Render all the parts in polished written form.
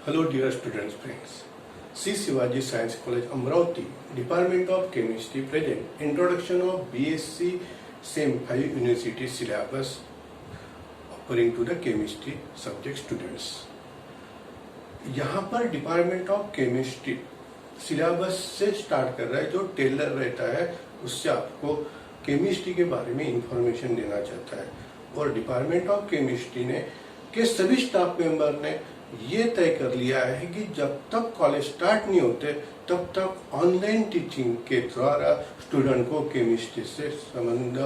Hello dear students friends. C. Shivaji Science College Amravati, Department of Chemistry present introduction of BSc SEM 5 University syllabus offering to the chemistry subject students. यहाँ पर department of chemistry syllabus से start कर रहा है। जो Taylor रहता है उससे आपको केमिस्ट्री के बारे में इंफॉर्मेशन देना चाहता है और डिपार्टमेंट ऑफ केमिस्ट्री ने के सभी स्टाफ मेंबर ने ये तय कर लिया है कि जब तक कॉलेज स्टार्ट नहीं होते तब तक ऑनलाइन टीचिंग के द्वारा स्टूडेंट को केमिस्ट्री से संबंध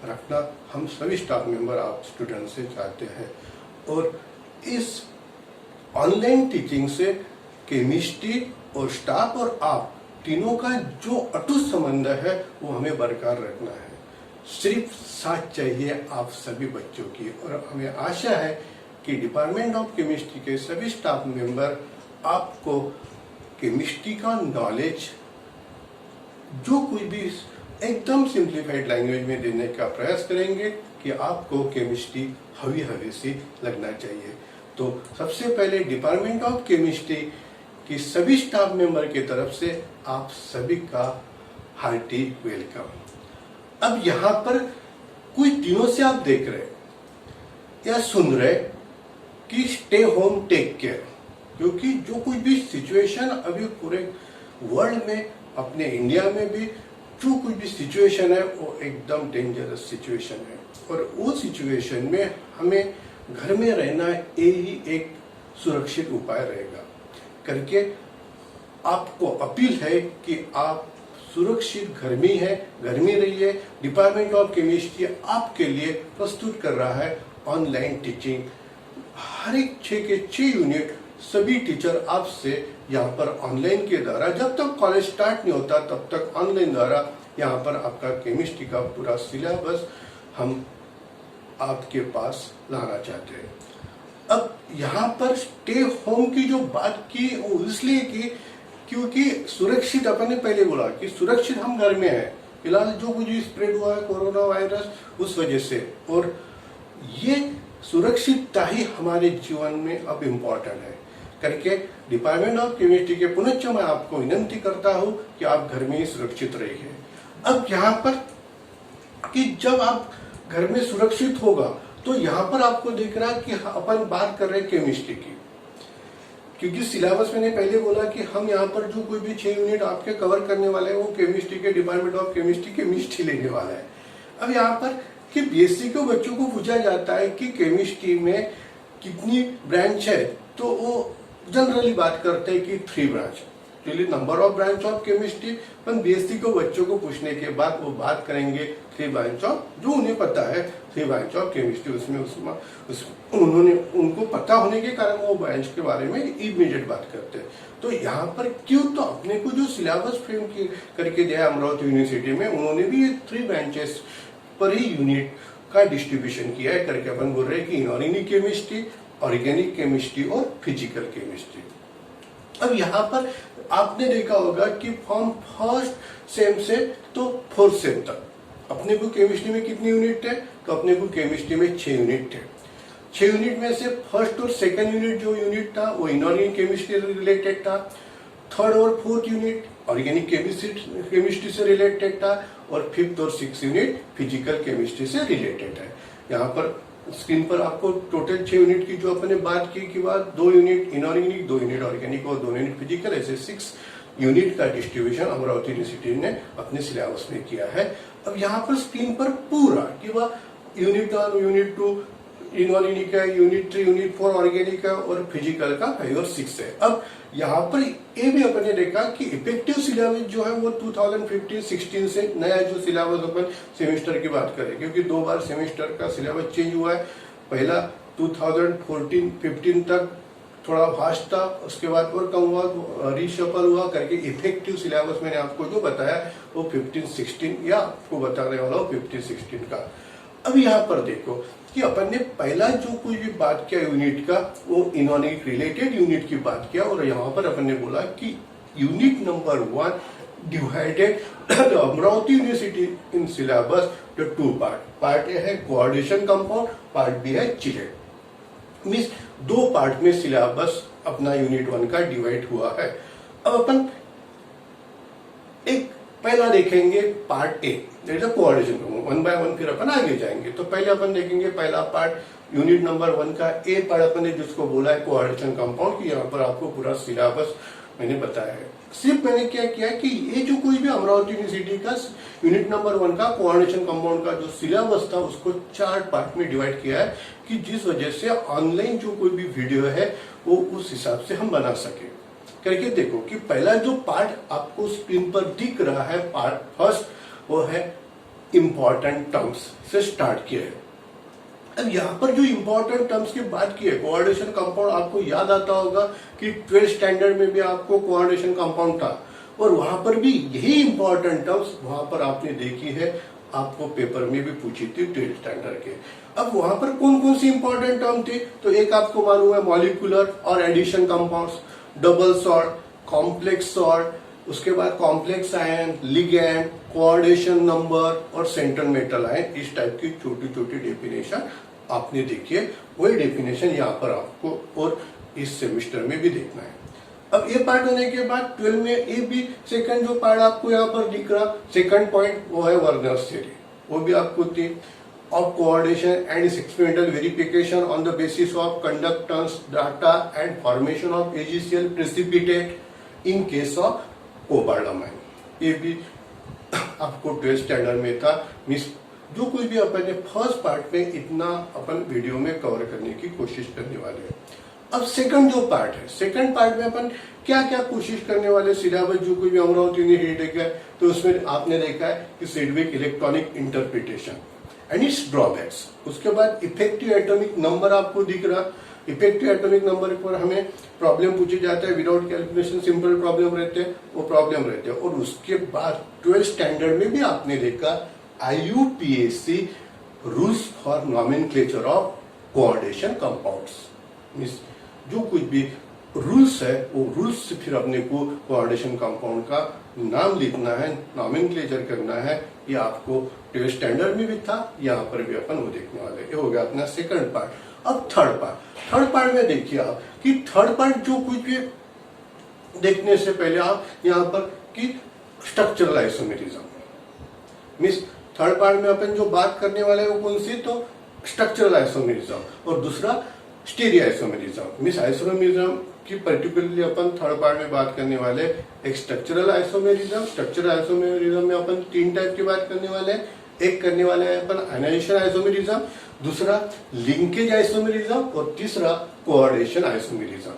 रखना हम सभी स्टाफ मेंबर आप स्टूडेंट से चाहते हैं। और इस ऑनलाइन टीचिंग से केमिस्ट्री और स्टाफ और आप तीनों का जो अटूट संबंध है वो हमें बरकरार रखना है। सिर्फ साथ चाहिए आप सभी बच्चों की और हमें आशा है कि डिपार्टमेंट ऑफ केमिस्ट्री के सभी स्टाफ मेंबर आपको केमिस्ट्री का नॉलेज जो कोई भी एकदम सिंप्लीफाइड लैंग्वेज में देने का प्रयास करेंगे कि आपको केमिस्ट्री हवी हवी सी लगना चाहिए। तो सबसे पहले डिपार्टमेंट ऑफ केमिस्ट्री की सभी स्टाफ मेंबर की तरफ से आप सभी का हार्टी वेलकम। अब यहाँ पर कुछ दिनों से आप देख रहे या सुन रहे कि स्टे होम टेक केयर, क्योंकि जो कुछ भी सिचुएशन अभी पूरे वर्ल्ड में अपने इंडिया में भी जो कुछ भी सिचुएशन है वो एकदम डेंजरस सिचुएशन है और वो सिचुएशन में हमें घर में रहना यही एक सुरक्षित उपाय रहेगा करके आपको अपील है कि आप सुरक्षित घर में रहिए। डिपार्टमेंट ऑफ केमिस्ट्री आपके लिए प्रस्तुत कर रहा है ऑनलाइन टीचिंग। हर एक 6 के 6 यूनिट सभी टीचर आपसे यहाँ पर ऑनलाइन के द्वारा जब तक कॉलेज स्टार्ट नहीं होता तब तक ऑनलाइन द्वारा यहाँ पर आपका केमिस्ट्री का पूरा सिलेबस हम आपके पास लाना चाहते हैं। अब यहाँ पर स्टे होम की जो बात की वो इसलिए की क्योंकि सुरक्षित अपन ने पहले बोला कि सुरक्षित हम घर में हैं। फिलहाल जो कुछ स्प्रेड हुआ है कोरोना वायरस उस वजह से, और ये सुरक्षितता ही हमारे जीवन में अब इम्पोर्टेंट है करके डिपार्टमेंट ऑफ केमिस्ट्री के पुनश्च मैं आपको विनंती करता हूँ कि आप घर में ही सुरक्षित रहिए। अब यहाँ पर कि जब आप घर में सुरक्षित होगा तो यहाँ पर आपको दिख रहा है कि अपन बात कर रहे हैं केमिस्ट्री की, क्योंकि सिलेबस मैंने पहले बोला कि हम यहाँ पर जो कोई भी 6 यूनिट आपके कवर करने वाले हैं वो केमिस्ट्री के डिपार्टमेंट ऑफ केमिस्ट्री लेने वाला है। अब यहाँ पर कि बीएससी के बच्चों को पूछा जाता है कि केमिस्ट्री में कितनी ब्रांच है तो वो जनरली बात करते हैं कि 3 ब्रांच, चलिए number of branch of chemistry. पर बीएससी को बच्चों को पूछने के बाद वो बात करेंगे 3 ब्रांच ऑफ, जो उन्हें पता है 3 ब्रांच ऑफ केमिस्ट्री। उसमें उन्होंने उनको पता होने के कारण वो ब्रांच के बारे में इमीडिएट बात करते हैं। तो यहाँ पर क्यों, तो अपने को जो सिलेबस फ्रेम करके दिया अमरावती यूनिवर्सिटी में उन्होंने भी ये 3 ब्रांचेस पर ही यूनिट का डिस्ट्रीब्यूशन किया है करके अपन बोल रहे हैं कि इनऑर्गेनिक केमिस्ट्री, ऑर्गेनिक केमिस्ट्री और फिजिकल केमिस्ट्री। अब यहाँ पर आपने देखा होगा कि फ्रॉम फर्स्ट सेम से तो 4th सेम तक अपने को केमिस्ट्री में कितने यूनिट थे, तो अपने को केमिस्ट्री में 6 यूनिट थे। 6 यूनिट में से फर्स्ट और सेकंड यूनिट जो यूनिट था वो इनऑर्गेनिक केमिस्ट्री रिलेटेड था, 3rd और 4th यूनिट ऑर्गेनिक केमिस्ट्री से रिलेटेड था और 5th और 6th यूनिट फिजिकल केमिस्ट्री से रिलेटेड है। यहाँ पर स्क्रीन पर आपको टोटल 6 यूनिट की जो अपने बात की कि बाद 2 यूनिट इनऑर्गेनिक, 2 यूनिट ऑर्गेनिक और 2 यूनिट फिजिकल, ऐसे 6 यूनिट का डिस्ट्रीब्यूशन अमरावती यूनिवर्सिटी ने अपने सिलेबस में किया है। अब यहाँ पर स्क्रीन पर पूरा कि वह यूनिट 1, यूनिट 2 इनऑर्गेनिक है, यूनिट 3, यूनिट 4 ऑर्गेनिक है और फिजिकल का 5 और 6 है। अब यहाँ पर ये भी अपन ने देखा कि इफेक्टिव सिलेबस जो है वो 2015-16 से नया जो सिलेबस अपन सेमेस्टर की बात करें, क्योंकि 2 बार सेमेस्टर का सिलेबस चेंज हुआ है। पहला 2014-15 तक थोड़ा फास्ट था, उसके बाद और कम हुआ, रीशफल हुआ करके इफेक्टिव सिलेबस मैंने आपको जो बताया वो 15-16 या आपको बताने वाला हूँ 15-16 का। अब यहाँ पर देखो कि अपन ने पहला जो कोई भी बात किया यूनिट का वो इनऑर्गेनिक रिलेटेड यूनिट की बात किया और यहाँ पर अपन ने बोला कि unit number 1 divided Amravati university in syllabus the 2 part A है कोऑर्डिनेशन कंपाउंड, पार्ट बी है चिलेट। मीन्स 2 पार्ट में सिलेबस अपना यूनिट 1 का डिवाइड हुआ है। अब अपन एक पहला देखेंगे part A, that is coordination compound. 1 by 1 फिर अपन आगे जाएंगे। तो पहले अपन देखेंगे पहला पार्ट यूनिट नंबर 1 का ए पार्ट अपन ने जिसको बोला है कोऑर्डिनेशन कंपाउंड की। यहाँ पर आपको पूरा सिलेबस मैंने बताया है। सिर्फ मैंने क्या किया कि ये जो कोई भी अमरावती यूनिवर्सिटी का यूनिट नंबर 1 का कोऑर्डिनेशन कंपाउंड का जो सिलेबस था उसको 4 पार्ट में डिवाइड किया है कि जिस वजह से ऑनलाइन जो कोई भी वीडियो है वो उस हिसाब से हम बना सके। करके देखो कि पहला जो पार्ट आपको स्क्रीन पर दिख रहा है पार्ट फर्स्ट, वो है इंपॉर्टेंट टर्म्स से स्टार्ट किया है। अब यहाँ पर जो इंपॉर्टेंट टर्म्स की बात की है, कोऑर्डिनेशन कंपाउंड, आपको याद आता होगा कि 12th स्टैंडर्ड में भी आपको कोऑर्डिनेशन कंपाउंड था और वहां पर भी यही इंपॉर्टेंट टर्म्स वहां पर आपने देखी है, आपको पेपर में भी पूछी थी 12th स्टैंडर्ड के। अब वहां पर कौन कौन सी इंपॉर्टेंट टर्म थी, तो एक आपको मालूम है मॉलिक्यूलर और addition compounds, double salt, complex salt, उसके बाद complex ion, ligand, coordination number और सेंट्रल मेटल आयन। इस टाइप की छोटी छोटी डेफिनेशन आपने देखी है। वही डेफिनेशन यहाँ पर आपको और इस सेमेस्टर में भी देखना है। अब ये पार्ट होने के बाद 12 में ये भी सेकंड जो पार्ट आपको यहाँ पर दिख रहा सेकंड पॉइंट, वो है वर्नर्स थ्योरी। वो भी आपको थी of coordination and its experimental verification on the basis of conductance data and formation of AgCl precipitate in case of cobalamin। ये भी आपको 12th स्टैंडर्ड में था। मिस जो कोई भी अपन ने फर्स्ट पार्ट में इतना अपन वीडियो में कवर करने की कोशिश करने वाले हैं। अब सेकंड जो पार्ट है, सेकंड पार्ट में अपन क्या क्या कोशिश करने वाले, सिलेबस जो कोई भी अमरावती यूनिवर्सिटी का है तो उसमें आपने देखा है कि Sidgwick electronic interpretation and it's drawbacks. उसके बाद इफेक्टिव एटॉमिक नंबर आपको दिख रहा, इफेक्टिव एटॉमिक नंबर पर हमें प्रॉब्लम पूछे जाते हैं, विदाउट कैलकुलेशन सिंपल प्रॉब्लम रहते हैं, वो प्रॉब्लम रहते हैं। और उसके बाद 12th स्टैंडर्ड में भी आपने देखा IUPAC rules for nomenclature of coordination compounds. Means जो कुछ भी रूल्स है वो रूल्स से फिर अपने को कोऑर्डिनेशन कंपाउंड का नाम लिखना है, नॉमेनक्लेचर करना है। ये आपको 12th स्टैंडर्ड में भी था, यहाँ पर भी अपन वो देखने वाले। ये हो गया अपना सेकंड पार्ट। अब थर्ड पार्ट में देखिए आप कि थर्ड पार्ट जो कुछ भी देखने से पहले आप यहाँ पर कि structural isomerism, means third part में अपन जो बात करने वाले हैं वो कौन सी, तो स्ट्रक्चरल आइसोमेरिज्म और दूसरा स्टीरियो आइसोमेरिज्म। मींस आइसोमेरिज्म की पर्टिकुलरली अपन थर्ड पार्ट में बात करने वाले एक स्ट्रक्चरल आइसोमेरिज्म। स्ट्रक्चरल आइसोमेरिज्म में अपन 3 टाइप की बात करने वाले हैं। एक करने वाले हैं अपन आयनाइजेशन आइसोमेरिज्म, दूसरा लिंकेज आइसोमेरिज्म और तीसरा कोऑर्डिनेशन आइसोमेरिज्म।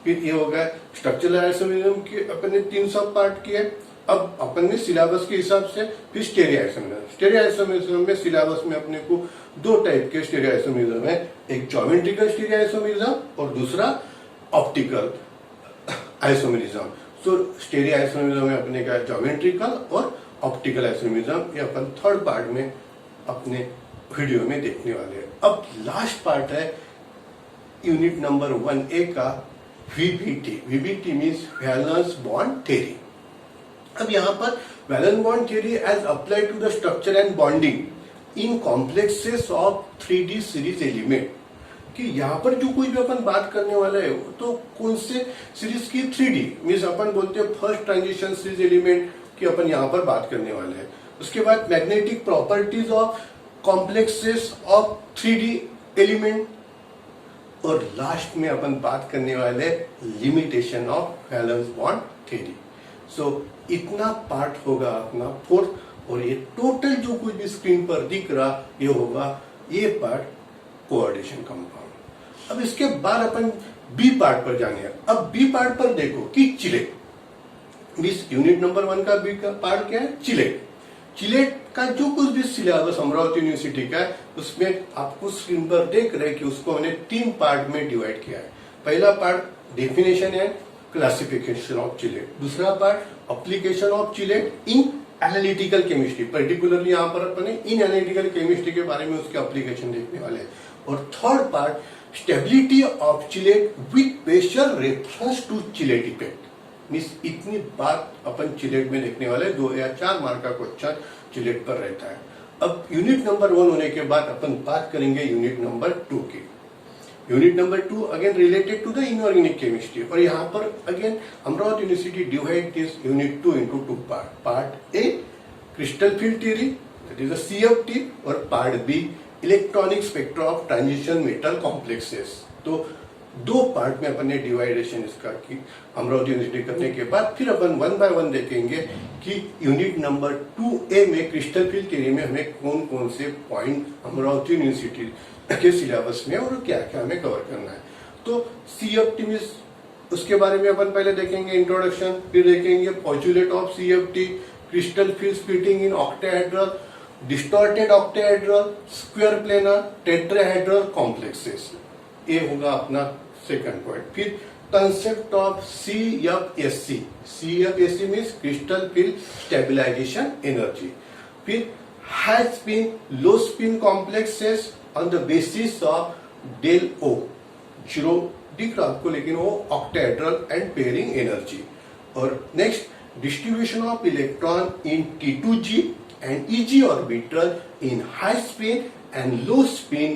फिर ये हो गया स्ट्रक्चरल आइसोमेरिज्म की अपन ने 3 सब पार्ट किए। अब अपन ने सिलेबस के हिसाब से फिर स्टीरियो आइसोमेरिज्म। स्टीरियो आइसोमेरिज्म में सिलेबस में अपने को 2 टाइप के स्टीरियो आइसोमेरिज्म है, एक ज्योमेट्रिकल स्टीरियो आइसोमेरिज्म और दूसरा ऑप्टिकल आइसोमेरिज्म। सो स्टीरियो आइसोमेरिज्म में अपने का ज्योमेट्रिकल और ऑप्टिकल आइसोमेरिज्म, ये अपन थर्ड पार्ट में अपने वीडियो में देखने वाले हैं। अब लास्ट पार्ट है यूनिट नंबर 1A का VBT। VBT means valence bond theory. अब यहाँ पर valence bond theory as applied to the structure and bonding in complexes of 3D series element, कि यहाँ पर जो कोई भी अपन बात करने वाला है तो कौन से सीरीज की 3D मीन्स अपन बोलते हैं फर्स्ट ट्रांजिशन सीरीज एलिमेंट की अपन यहाँ पर बात करने वाले हैं। उसके बाद magnetic properties of complexes of 3D element और लास्ट में अपन बात करने वाले limitation of valence bond theory. So इतना पार्ट होगा अपना फोर्थ, और ये टोटल जो कुछ भी स्क्रीन पर दिख रहा ये होगा ये पार्ट कोऑर्डिनेशन कंपाउंड। अब इसके बाद अपन बी पार्ट पर जाने हैं। अब बी पार्ट पर देखो कि चिलेट, मींस यूनिट नंबर 1 का बी का पार्ट क्या है, चिलेट। चिलेट का जो कुछ भी सिलेबस अमरावती यूनिवर्सिटी का है उसमें आपको स्क्रीन पर देख रहे हैं कि उसको हमने 3 पार्ट में डिवाइड किया है। पहला part definition and classification of chelate, दूसरा part application of chelate in analytical chemistry, particularly यहाँ पर अपने इन एनालिटिकल केमिस्ट्री के बारे में उसके एप्लीकेशन देखने वाले हैं, और third part stability of chelate with special reference to chelate effect. Means इतनी बात अपन चिलेट में देखने वाले, 2 या 4 मार्क का क्वेश्चन चिलेट पर रहता है। अब यूनिट नंबर 1 होने के बाद अपन बात करेंगे यूनिट नंबर 2 की। Unit number 2 again related to the inorganic chemistry, और यहाँ पर again Amravati university divide this unit 2 into 2 part. Part A crystal field theory, that is the CFT, और part B electronic spectra of transition metal complexes. तो दो part में अपन ने डिवाइडेशन इसका की अमरावती यूनिवर्सिटी करने के बाद फिर अपन वन बाय वन देखेंगे कि यूनिट नंबर 2A में क्रिस्टल फील्ड थ्योरी में हमें कौन कौन से पॉइंट अमरावती यूनिवर्सिटी के सिलेबस में और क्या क्या हमें कवर करना है. तो CFT में उसके बारे में अपन पहले देखेंगे इंट्रोडक्शन, फिर देखेंगे postulate of CFT, crystal field splitting in octahedral, distorted octahedral, square planar, tetrahedral complexes. ये होगा अपना सेकंड पॉइंट. फिर concept of CFSC. CFSC means crystal field stabilisation energy. फिर high spin low spin complexes on the basis of del O. Zero दिख रहा आपको, लेकिन वो ऑक्टाहेड्रल एंड पेयरिंग एनर्जी. और next distribution of electron in T2G and EG orbital in high spin and low spin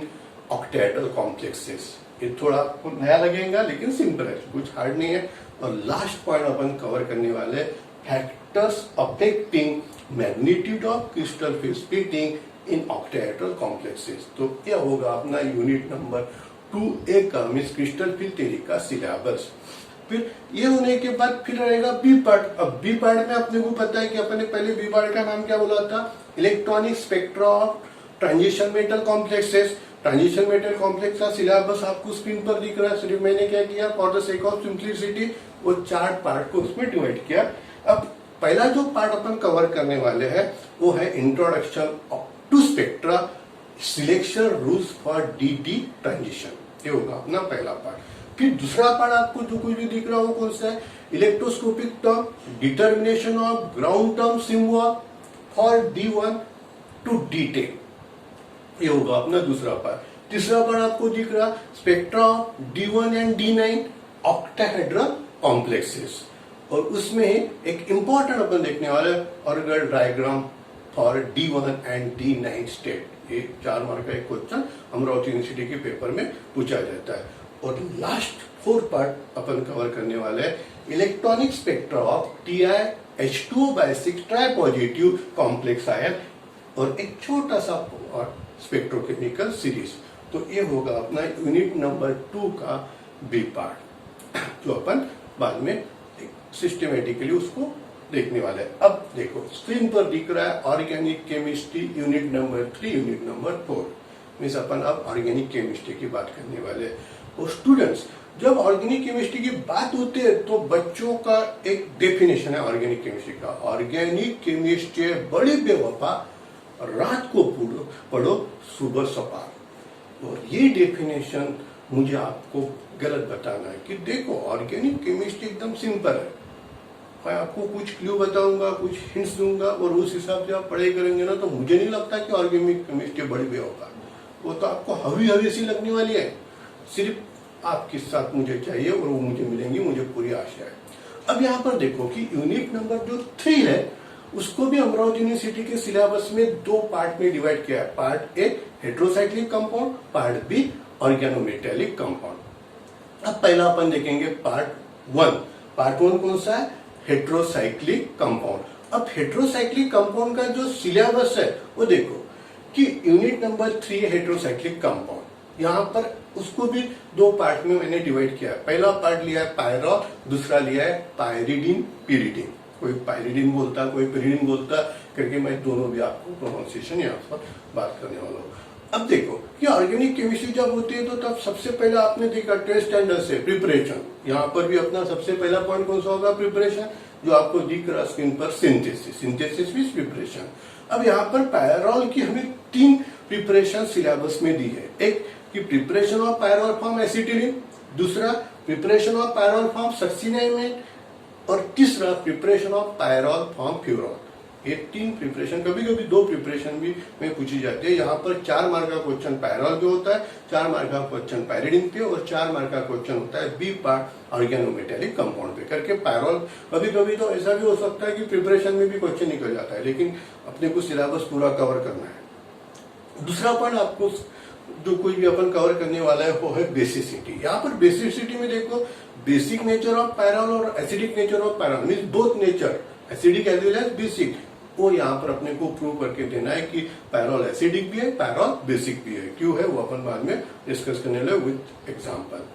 octahedral complexes. ये थोड़ा आपको नया लगेगा लेकिन सिंपल है, कुछ हार्ड नहीं है. और लास्ट पॉइंट अपन कवर करने वाले factors affecting magnitude of crystal field splitting in octahedral complexes. तो यह होगा अपना यूनिट नंबर 2A का मीन्स क्रिस्टल फील्ड थ्योरी का सिलेबस. फिर ये होने के बाद फिर रहेगा बी पार्ट. अब बी पार्ट में अपने को पता है कि अपने पहले बी पार्ट का नाम क्या बोला था, electronic spectra of transition metal complexes. Transition metal complex का सिलेबस आपको स्क्रीन पर दिख रहा है. सिर्फ मैंने क्या किया, for the sake of simplicity वो 4 पार्ट को उसमें डिवाइड किया. अब पहला जो पार्ट अपन कवर करने वाले हैं वो है introduction to spectra, selection rules for DD transition. ये होगा अपना पहला पार्ट. फिर दूसरा पार्ट आपको जो कुछ भी दिख रहा है वो कौन सा है, electroscopic term, determination of ground term symbol for D1 to D10. ये होगा अपना दूसरा पार्ट. तीसरा पार्ट आपको दिख रहा spectra D1 and D9 octahedral complexes. और उसमें एक इंपॉर्टेंट अपन देखने वाले organ diagram for D1 and D9 state. ये 4 मार्क का एक क्वेश्चन अमरावती यूनिवर्सिटी के पेपर में पूछा जाता है. और लास्ट 4 पार्ट अपन कवर करने वाले हैं electronic spectra of TiH2/6 tripositive complex ion और एक छोटा सा और स्पेक्ट्रोकेमिकल सीरीज. तो ये होगा अपना यूनिट नंबर 2 का बी पार्ट, जो अपन बाद में सिस्टमेटिकली उसको देखने वाले हैं. अब देखो स्क्रीन पर दिख रहा है organic chemistry unit number 3, unit number 4. Means अपन अब ऑर्गेनिक केमिस्ट्री की बात करने वाले हैं. और स्टूडेंट्स, जब ऑर्गेनिक केमिस्ट्री की बात होती है तो बच्चों का एक डेफिनेशन है ऑर्गेनिक केमिस्ट्री का. ऑर्गेनिक केमिस्ट्री बड़ी बेवफा, रात को पढ़ो सुबह सपा. और ये डेफिनेशन मुझे आपको गलत बताना है कि देखो ऑर्गेनिक केमिस्ट्री एकदम सिंपल है. मैं आपको कुछ क्लू बताऊंगा, कुछ हिंट्स दूंगा और उस हिसाब से आप पढ़ाई करेंगे ना, तो मुझे नहीं लगता कि ऑर्गेनिक केमिस्ट्री बड़ी बेवफा. वो तो आपको हवी हवी सी लगने वाली है. सिर्फ आपके साथ मुझे चाहिए और वो मुझे मिलेंगी, मुझे पूरी आशा है. अब यहाँ पर देखो कि यूनिट नंबर जो 3 है उसको भी अमरावती यूनिवर्सिटी के सिलेबस में 2 पार्ट में डिवाइड किया है. Part A heterocyclic compound, part B organometallic compound. अब पहला अपन देखेंगे पार्ट 1. पार्ट 1 कौन सा है, हेट्रोसाइक्लिक कंपाउंड. अब हेट्रोसाइक्लिक कंपाउंड का जो सिलेबस है वो देखो कि यूनिट नंबर 3 हेट्रोसाइक्लिक कंपाउंड. यहाँ पर उसको भी 2 पार्ट में मैंने डिवाइड किया है. पहला पार्ट लिया है पायरॉल, दूसरा लिया है पायरिडीन पिरिडीन. कोई पायरिडीन बोलता, कोई पिरिडीन बोलता करके मैं दोनों भी आपको प्रोनाउंसिएशन यहाँ पर बात करने वाला हूँ. अब देखो कि ऑर्गेनिक केमिस्ट्री जब होती है तो तब सबसे पहले आपने देखा टेस्ट स्टैंडर्ड से प्रिपरेशन. यहाँ पर भी अपना सबसे पहला पॉइंट कौन सा होगा, प्रिपरेशन, जो आपको दिख रहा स्क्रीन पर सिंथेसिस. Synthesis means preparation. अब यहाँ पर पायरॉल की हमें 3 प्रिपरेशन सिलेबस में दी है. एक कि preparation of pyrrole form acetylene, दूसरा प्रिपरेशन ऑफ पायरॉल फॉर्म सक्सिनामाइड और तीसरा प्रिपरेशन ऑफ पायरॉल फॉर्म फ्यूरॉल. ये 3 प्रिपरेशन, कभी कभी 2 प्रिपरेशन भी में पूछी जाती है. यहाँ पर 4 मार्क का क्वेश्चन पायरॉल पे होता है, 4 मार्क का क्वेश्चन पायरिडीन पे और 4 मार्क का क्वेश्चन होता है बी पार्ट ऑर्गेनोमेटेलिक कंपाउंड पे करके पायरॉल. कभी कभी तो ऐसा भी हो सकता है कि प्रिपरेशन में भी क्वेश्चन निकल जाता है, लेकिन अपने को सिलेबस पूरा कवर करना है. दूसरा पॉइंट आपको जो कोई भी अपन कवर करने वाला है वो है बेसिसिटी। यहाँ पर बेसिसिटी में देखो बेसिक नेचर ऑफ पैरॉल और acidic nature of pyrrole means both nature acidic as well as basic, वो यहाँ पर अपने को प्रूव करके देना है कि पैरॉल एसिडिक भी है, पैरॉल बेसिक भी है। क्यों है वो अपन बाद में डिस्कस करने लगे विथ एग्जांपल।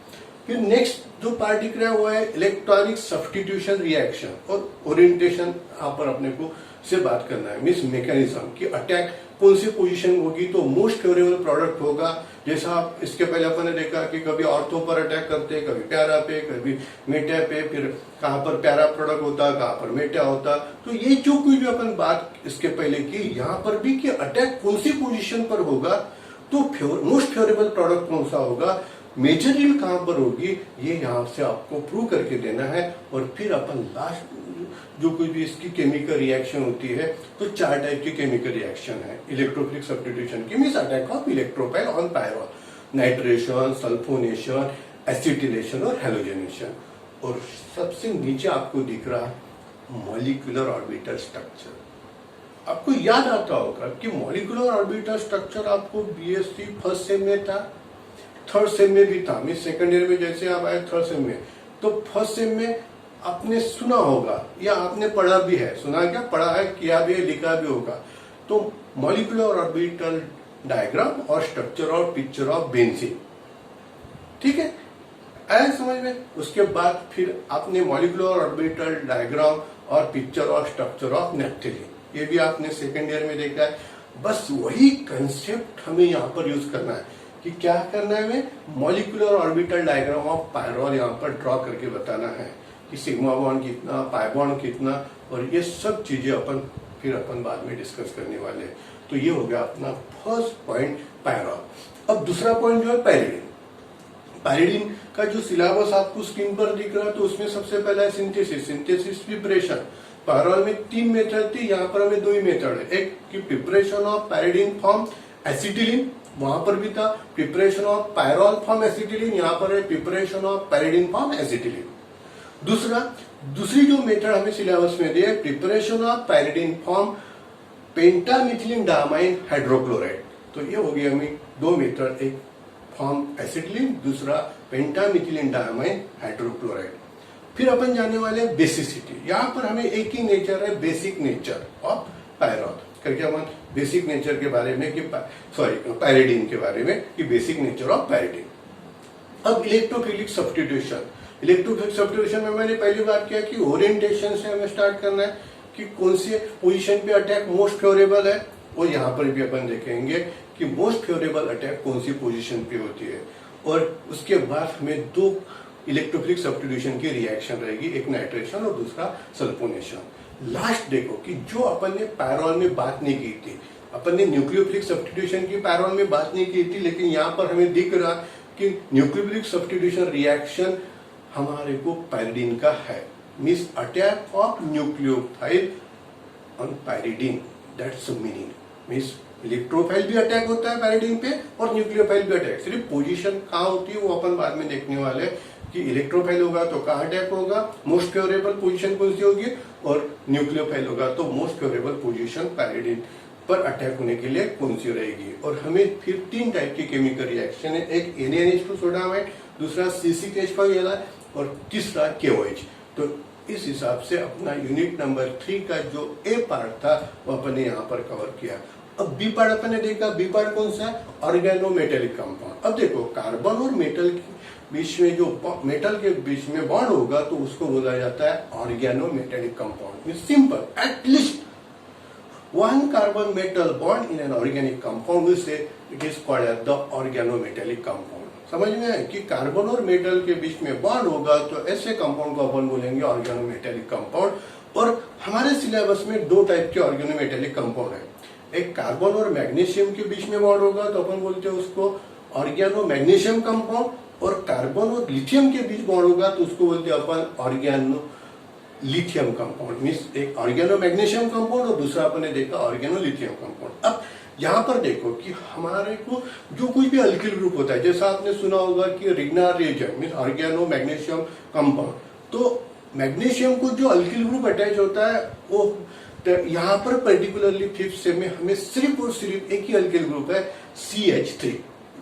फिर नेक्स्ट जो पार्ट दिख रहा है वो है इलेक्ट्रॉनिक सब्स्टिट्यूशन रिएक्शन और ओरिएंटेशन। यहाँ पर अपने को से बात करना है मीन्स मैकेनिज्म कि अटैक कौन सी पोजीशन होगी तो मोस्ट फेवरेबल प्रोडक्ट होगा। जैसा आप इसके पहले अपन ने देखा कि कभी ऑर्थो पर अटैक करते हैं, कभी प्यारा पे, कभी मेटा पे, फिर कहाँ पर प्यारा प्रोडक्ट होता, कहाँ पर मेटा होता। तो ये जो कुछ भी अपन बात इसके पहले की, यहाँ पर भी कि अटैक कौन सी पोजीशन पर होगा तो मोस्ट फेवरेबल प्रोडक्ट कौन सा होगा, मेजर यील्ड कहाँ पर होगी, ये यहाँ से आपको प्रूव करके देना है। और फिर अपन लास्ट जो कोई भी इसकी केमिकल रिएक्शन होती है तो 4 टाइप की केमिकल रिएक्शन है इलेक्ट्रोफिलिक सब्स्टिट्यूशन की means attack of electrophile on pyrrole, nitration, sulphonation, acetylation और हेलोजनेशन। और सबसे नीचे आपको दिख रहा मॉलिक्यूलर ऑर्बिटल स्ट्रक्चर। आपको याद आता होगा कि मॉलिक्यूलर ऑर्बिटल स्ट्रक्चर आपको बीएससी फर्स्ट सेम में था, थर्ड सेम में भी था, मीन सेकंड ईयर में जैसे आप आए थर्ड सेम में, तो फर्स्ट सेम में आपने सुना होगा या आपने पढ़ा भी है, सुना क्या पढ़ा है, किया भी है, लिखा भी होगा। तो मॉलिक्यूलर ऑर्बिटल डायग्राम और स्ट्रक्चर और पिक्चर ऑफ बेंजीन, ठीक है, आया समझ में। उसके बाद फिर आपने मॉलिक्यूलर ऑर्बिटल डायग्राम और पिक्चर और स्ट्रक्चर ऑफ नेफ्थलीन, ये भी आपने सेकेंड ईयर में देखा है। बस वही कंसेप्ट हमें यहाँ पर यूज करना है कि क्या करना है, हमें मॉलिक्यूलर ऑर्बिटल डायग्राम ऑफ पैरॉल यहाँ पर ड्रॉ करके बताना है कि सिग्मा बॉन्ड कितना, पाई बॉन्ड कितना, और ये सब चीजें अपन फिर अपन बाद में डिस्कस करने वाले हैं। तो ये हो गया अपना फर्स्ट पॉइंट पैरॉल। अब दूसरा पॉइंट जो है पैरिडीन। पैरिडीन का जो सिलेबस आपको स्क्रीन पर दिख रहा है तो उसमें सबसे पहला है सिंथेसिस प्रिपरेशन। पैरॉल में 3 मेथड थी, यहाँ पर हमें 2 ही मेथड है। एक की preparation of pyridine from acetylene, वहां पर भी था preparation of pyrrole from acetylene, यहाँ पर है preparation of pyridine from acetylene. दूसरी जो मेथड हमें सिलेबस में दिया है preparation of pyridine from pentamethylene diamine hydrochloride. तो ये हो गया हमें 2 मेथड, एक फ्रॉम एसिटिलीन, दूसरा पेंटामिथिलीन डायमाइन हाइड्रोक्लोराइड। फिर अपन जाने वाले हैं बेसिसिटी। यहाँ पर हमें एक ही नेचर है, बेसिक नेचर ऑफ पैरॉल करके अपन बेसिक नेचर के बारे में कि पैरिडीन के बारे में कि बेसिक नेचर ऑफ पैरिडीन। अब इलेक्ट्रोफिलिक सब्स्टिट्यूशन। इलेक्ट्रोफिलिक सब्स्टिट्यूशन में मैंने पहली बात किया कि ओरिएंटेशन से हमें स्टार्ट करना है कि कौन सी पोजीशन पे अटैक मोस्ट फेवरेबल है, और यहाँ पर भी अपन देखेंगे कि मोस्ट फेवरेबल अटैक कौन सी पोजीशन पे होती है। और उसके बाद हमें 2 इलेक्ट्रोफिलिक सब्स्टिट्यूशन की रिएक्शन रहेगी, एक नाइट्रेशन और दूसरा सल्फोनेशन। लास्ट देखो कि जो अपन ने पैरॉल में बात नहीं की थी, अपन ने न्यूक्लियोफिलिक सब्स्टिट्यूशन की पैरॉल में बात नहीं की थी, लेकिन यहाँ पर हमें दिख रहा कि न्यूक्लियोफिलिक सब्स्टिट्यूशन रिएक्शन हमारे को पैरिडीन का है, means attack of nucleophile on pyridine, that's meaning. Means electrophile भी अटैक होता है पैरिडीन पे और न्यूक्लियोफाइल भी अटैक। सिर्फ पोजीशन कहाँ होती है वो अपन बाद में देखने वाले हैं कि इलेक्ट्रोफाइल होगा तो कहाँ अटैक होगा, मोस्ट फेवरेबल पोजीशन कौन सी होगी, और न्यूक्लियोफाइल होगा तो मोस्ट फेवरेबल पोजीशन पैरिडीन पर अटैक होने के लिए कौन सी रहेगी। और हमें फिर 3 टाइप की केमिकल रिएक्शन है, एक NaNH2 सोडामाइड, दूसरा C6H5Al और तीसरा KOH। तो इस हिसाब से अपना यूनिट नंबर 3 का जो ए पार्ट था वो अपन ने यहाँ पर कवर किया। अब बी पार्ट अपन ने देखा, बी पार्ट कौन सा है, ऑर्गेनोमेटेलिक कंपाउंड। अब देखो कार्बन और मेटल के बीच में जो मेटल के बीच में बॉन्ड होगा तो उसको बोला जाता है organometallic compound. Simple, at least 1 carbon metal bond in an organic compound, we say it is called as the organometallic compound। समझ में है कि कार्बन और मेटल के बीच में बॉन्ड होगा तो ऐसे कंपाउंड को अपन बोलेंगे ऑर्गेनोमेटेलिक कंपाउंड। और हमारे सिलेबस में 2 टाइप के ऑर्गेनोमेटेलिक कंपाउंड है, एक कार्बन और मैग्नीशियम के बीच में बॉन्ड होगा तो अपन बोलते हैं उसको ऑर्गेनो मैग्नीशियम कंपाउंड, और कार्बन और लिथियम के बीच बॉन्ड होगा तो उसको बोलते हैं अपन ऑर्गेनो लिथियम कंपाउंड। मीन्स एक ऑर्गेनो मैग्नीशियम कंपाउंड और दूसरा अपन ने देखा ऑर्गेनो लिथियम कंपाउंड। अब यहाँ पर देखो कि हमारे को जो कुछ भी अल्किल ग्रुप होता है, जैसा आपने सुना होगा कि Grignard reagent means organo magnesium compound, तो मैग्नीशियम को जो अल्किल ग्रुप अटैच होता है वो यहाँ पर पर्टिकुलरली 5th सेम में हमें सिर्फ और सिर्फ एक ही अल्किल ग्रुप है CH3,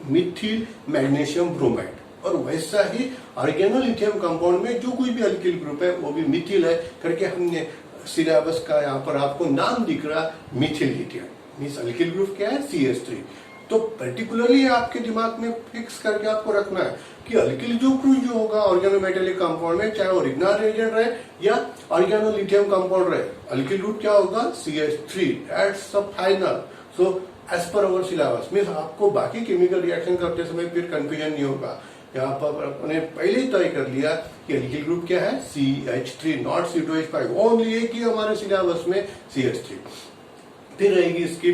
मिथिल मैग्नीशियम ब्रोमाइड, और वैसा ही ऑर्गेनोलिथियम कंपाउंड में जो कोई भी अल्किल ग्रुप है वो भी मिथिल है करके हमने सिलेबस का यहाँ पर आपको नाम दिख रहा Mithil lithium, means alkyl group क्या है CH3। तो पर्टिकुलरली आपके दिमाग में फिक्स करके आपको रखना है कि अल्किल ग्रुप जो होगा ऑर्गेनोमेटेलिक कंपाउंड में, चाहे वो रिग्नार रिएजेंट रहे या ऑर्गेनोलिथियम कंपाउंड रहे, अल्किल ग्रुप क्या होगा CH3, that's the final. So as per our syllabus means आपको बाकी केमिकल रिएक्शन करते समय फिर कंफ्यूजन नहीं होगा। यहाँ पर अपने पहले ही तय कर लिया कि अल्किल ग्रुप क्या है CH3 नॉट C2H5, ओनली एक ही हमारे सिलेबस में CH3। फिर रहेगी इसकी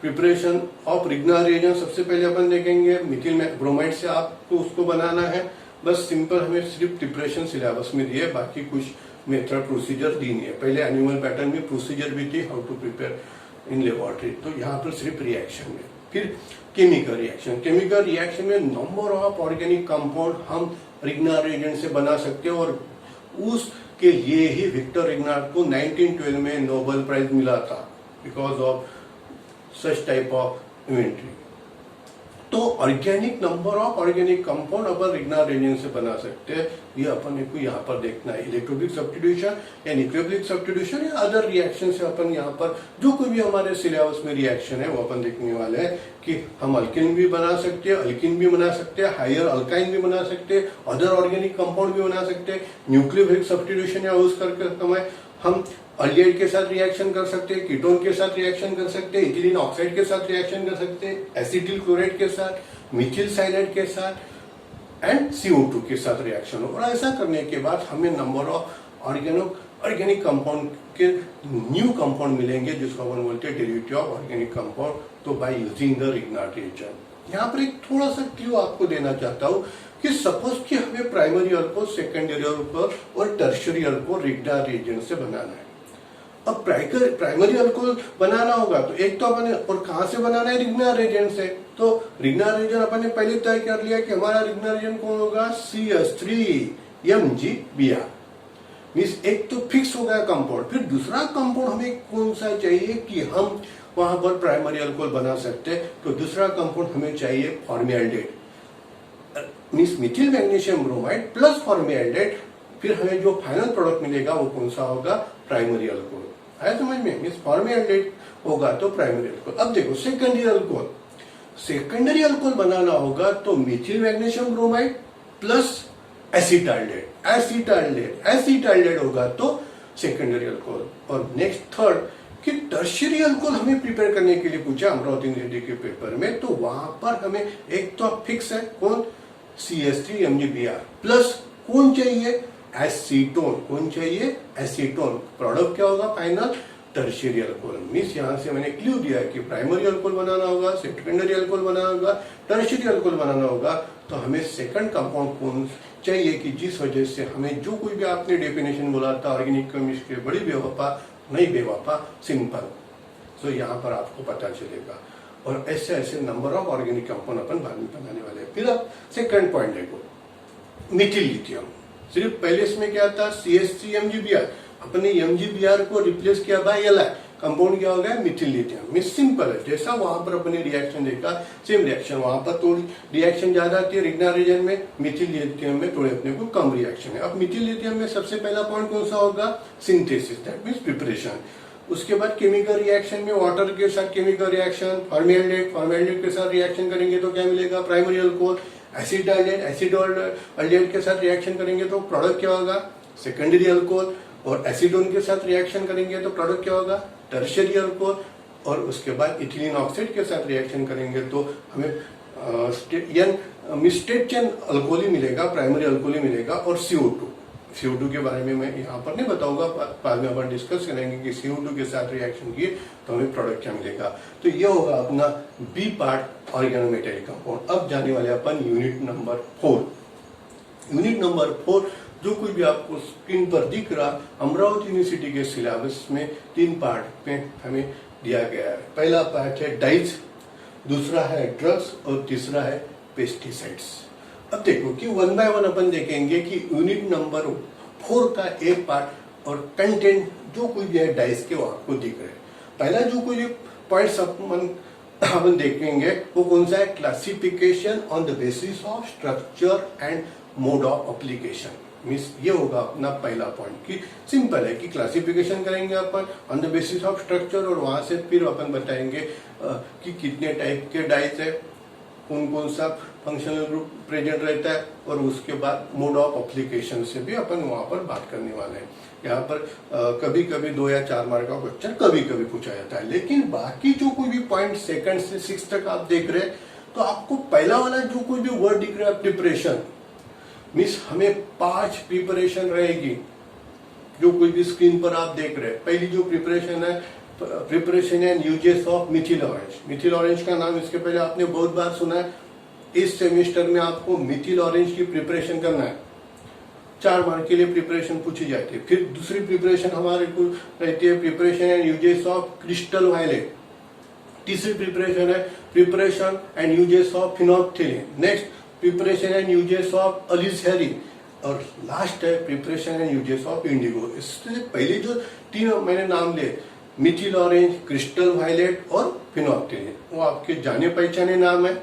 प्रिपरेशन ऑफ रिग्नार रिएजेंट। सबसे पहले अपन देखेंगे मिथिल ब्रोमाइड से आपको उसको बनाना है, बस सिंपल हमें सिर्फ प्रिपरेशन सिलेबस में दिए, बाकी कुछ मेथड प्रोसीजर दी नहीं है। पहले एनिमल पैटर्न में प्रोसीजर भी थी how to prepare in laboratory, तो यहाँ पर सिर्फ रिएक्शन में। फिर केमिकल रिएक्शन में नंबर ऑफ ऑर्गेनिक कंपाउंड हम रिग्नार रिएजेंट से बना सकते हैं, और उसके लिए ही विक्टर रिग्नार्ड को 1912 में नोबेल प्राइज मिला था because of such type of inventory. तो organic number of organic compound अपन रिग्नार रिएजेंट से बना सकते हैं, ये अपन को यहाँ पर देखना है। इलेक्ट्रोलिक सब्स्टिट्यूशन या न्यूक्लियोफिलिक सब्स्टिट्यूशन या अदर रिएक्शन से अपन यहाँ पर जो कोई भी हमारे सिलेबस में रिएक्शन है वो अपन देखने वाले हैं कि हम अल्किन भी बना सकते हैं, अल्किन भी बना सकते हैं, हायर अल्काइन भी बना सकते हैं, अदर ऑर्गेनिक कंपाउंड भी बना सकते हैं। न्यूक्लियोफिलिक सब्स्टिट्यूशन या यूज करके समय हम अल्डिहाइड के साथ रिएक्शन कर सकते हैं, कीटोन के साथ रिएक्शन कर सकते हैं, इथिलीन ऑक्साइड के साथ रिएक्शन कर सकते हैं, एसिटिल क्लोराइड के साथ, मिथिल साइनाइड के साथ एंड CO2 के साथ रिएक्शन हो। और ऐसा करने के बाद हमें नंबर ऑफ ऑर्गेनिक कंपाउंड के न्यू कंपाउंड मिलेंगे जिसको अपन बोलते हैं डेरिवेटिव ऑफ ऑर्गेनिक कंपाउंड, तो by using the Grignard reagent. यहाँ पर एक थोड़ा सा क्लू आपको देना चाहता हूँ कि सपोज कि हमें प्राइमरी अल्कोहल, सेकेंडरी अल्कोहल और टर्शियरी अल्कोहल रिग्नार्ड रिएजेंट से बनाना है। अब प्राइमरी अल्कोहल बनाना होगा तो एक तो अपन और कहां से बनाना है, रिग्नार रिएजेंट से। तो रिग्नार रिएजेंट अपन ने पहले तय कर लिया कि हमारा रिग्नार रिएजेंट कौन होगा, CH3MgBr, मीन्स एक तो फिक्स हो गया कंपाउंड। फिर दूसरा कंपाउंड हमें कौन सा चाहिए कि हम वहां पर प्राइमरी अल्कोहल बना सकते हैं, तो दूसरा कंपाउंड हमें चाहिए formaldehyde, means Mithil magnesium bromide plus formaldehyde. फिर हमें जो फाइनल प्रोडक्ट मिलेगा वो कौन सा होगा, प्राइमरी अल्कोहल। है समझ में, मीन्स फॉर्मल्डिहाइड होगा तो प्राइमरी अल्कोहल। अब देखो सेकेंडरी अल्कोहल बनाना होगा तो मिथिल मैग्नीशियम ब्रोमाइड प्लस एसिटाल्डेहाइड होगा तो सेकेंडरी अल्कोहल। और नेक्स्ट थर्ड कि टर्शियरी अल्कोहल हमें प्रिपेयर करने के लिए पूछा अमरावती यूनिवर्सिटी के पेपर में, तो वहां पर हमें एक तो फिक्स है कौन, CH3MgBr प्लस कौन चाहिए, एसीटोन। कौन चाहिए, एसीटोन। प्रोडक्ट क्या होगा फाइनल, टर्शियरी अल्कोहल। मीन्स यहाँ से मैंने क्लू दिया कि प्राइमरी अल्कोहल बनाना होगा, सेकेंडरी अल्कोहल बनाना होगा, टर्शियरी अल्कोहल बनाना होगा, तो हमें सेकंड कंपाउंड कौन चाहिए कि जिस वजह से हमें जो कोई भी आपने डेफिनेशन बोला था ऑर्गेनिक केमिस्ट्री बड़ी बेवफा नहीं बेवफा सिंपल, तो यहाँ पर आपको पता चलेगा। और ऐसे ऐसे नंबर ऑफ ऑर्गेनिक कंपाउंड अपन बाद में बनाने वाले हैं। फिर आप सेकंड पॉइंट देखो, मिथिल लिथियम। सिर्फ पहले इसमें क्या था, CH3MgBr, अपने MgBr को रिप्लेस किया बाय Li, कंपाउंड क्या हो गया, मिथिल लिथियम। मीन्स सिंपल है, जैसा वहां पर अपने रिएक्शन देखा सेम रिएक्शन, वहां पर थोड़ी रिएक्शन ज्यादा थी रिग्नार रिएजेंट में, मिथिल लिथियम में थोड़े अपने को कम रिएक्शन है। अब मिथिल लिथियम में सबसे पहला पॉइंट कौन सा होगा, सिंथेसिस, दैट मीन्स प्रिपरेशन। उसके बाद केमिकल रिएक्शन में वाटर के साथ केमिकल रिएक्शन, फॉर्मल्डिहाइड के साथ रिएक्शन करेंगे तो क्या मिलेगा, प्राइमरी अल्कोहल। एसिटाल्डेहाइड के साथ रिएक्शन करेंगे तो प्रोडक्ट क्या होगा, सेकेंडरी अल्कोहल। और एसीटोन के साथ रिएक्शन करेंगे तो प्रोडक्ट क्या होगा, टर्शियरी अल्कोहल। और उसके बाद इथिलीन ऑक्साइड के साथ रिएक्शन करेंगे तो हमें मिस्टेट चेन अल्कोहल मिलेगा, प्राइमरी अल्कोहल मिलेगा। और CO2 के बारे में मैं यहाँ पर नहीं बताऊंगा, बाद में अपन डिस्कस करेंगे कि CO2 के साथ रिएक्शन किए तो हमें प्रोडक्ट क्या मिलेगा। तो ये होगा अपना बी पार्ट ऑर्गेनोमेटेरिक कंपाउंड। अब जाने वाले अपन यूनिट नंबर 4। जो कोई भी आपको स्क्रीन पर दिख रहा अमरावती यूनिवर्सिटी के सिलेबस में 3 पार्ट में हमें दिया गया है। पहला पार्ट है डाइज, दूसरा है ड्रग्स और तीसरा है पेस्टिसाइड्स। अब देखो कि 1 बाय 1 अपन देखेंगे कि यूनिट नंबर 4 का एक पार्ट और कंटेंट जो कोई भी है डाइज के वो आपको दिख रहे हैं। पहला जो कोई पॉइंट्स अपन अपन देखेंगे वो कौन सा है, classification on the basis of structure and mode of application. Means ये होगा अपना पहला पॉइंट कि सिंपल है कि क्लासिफिकेशन करेंगे अपन on the basis of structure, और वहां से फिर अपन बताएंगे कि कितने टाइप के डाइस है, कौन कौन सा फंक्शनल ग्रुप प्रेजेंट रहता है, और उसके बाद मोड ऑफ एप्लीकेशन से भी अपन वहां पर बात करने वाले हैं। यहाँ पर कभी कभी 2 या 4 मार्क का क्वेश्चन कभी कभी पूछा जाता है, लेकिन बाकी जो कोई भी पॉइंट सेकंड से 6 तक आप देख रहे हैं तो आपको पहला वाला जो कोई भी वर्ड दिख रहा है प्रिपरेशन, मीन्स हमें 5 प्रिपरेशन रहेगी जो कोई भी स्क्रीन पर आप देख रहे हैं। पहली जो प्रिपरेशन है uses of Mithil orange. Mithil orange का नाम इसके पहले आपने बहुत बार सुना है। इस सेमेस्टर में आपको मिथिल ऑरेंज की प्रिपरेशन करना है, 4 मार्क के लिए प्रिपरेशन पूछी जाती है। फिर दूसरी प्रिपरेशन हमारे को रहती है preparation and uses of crystal violet. तीसरी प्रिपरेशन है preparation and uses of phenolphthalein. Next preparation and uses of alizarin, और लास्ट है preparation and uses of indigo. इससे पहले जो 3 मैंने नाम लिए, मिथिल ऑरेंज, क्रिस्टल वायलेट और फिनोल्फ्थेलिन, वो आपके जाने पहचाने नाम है।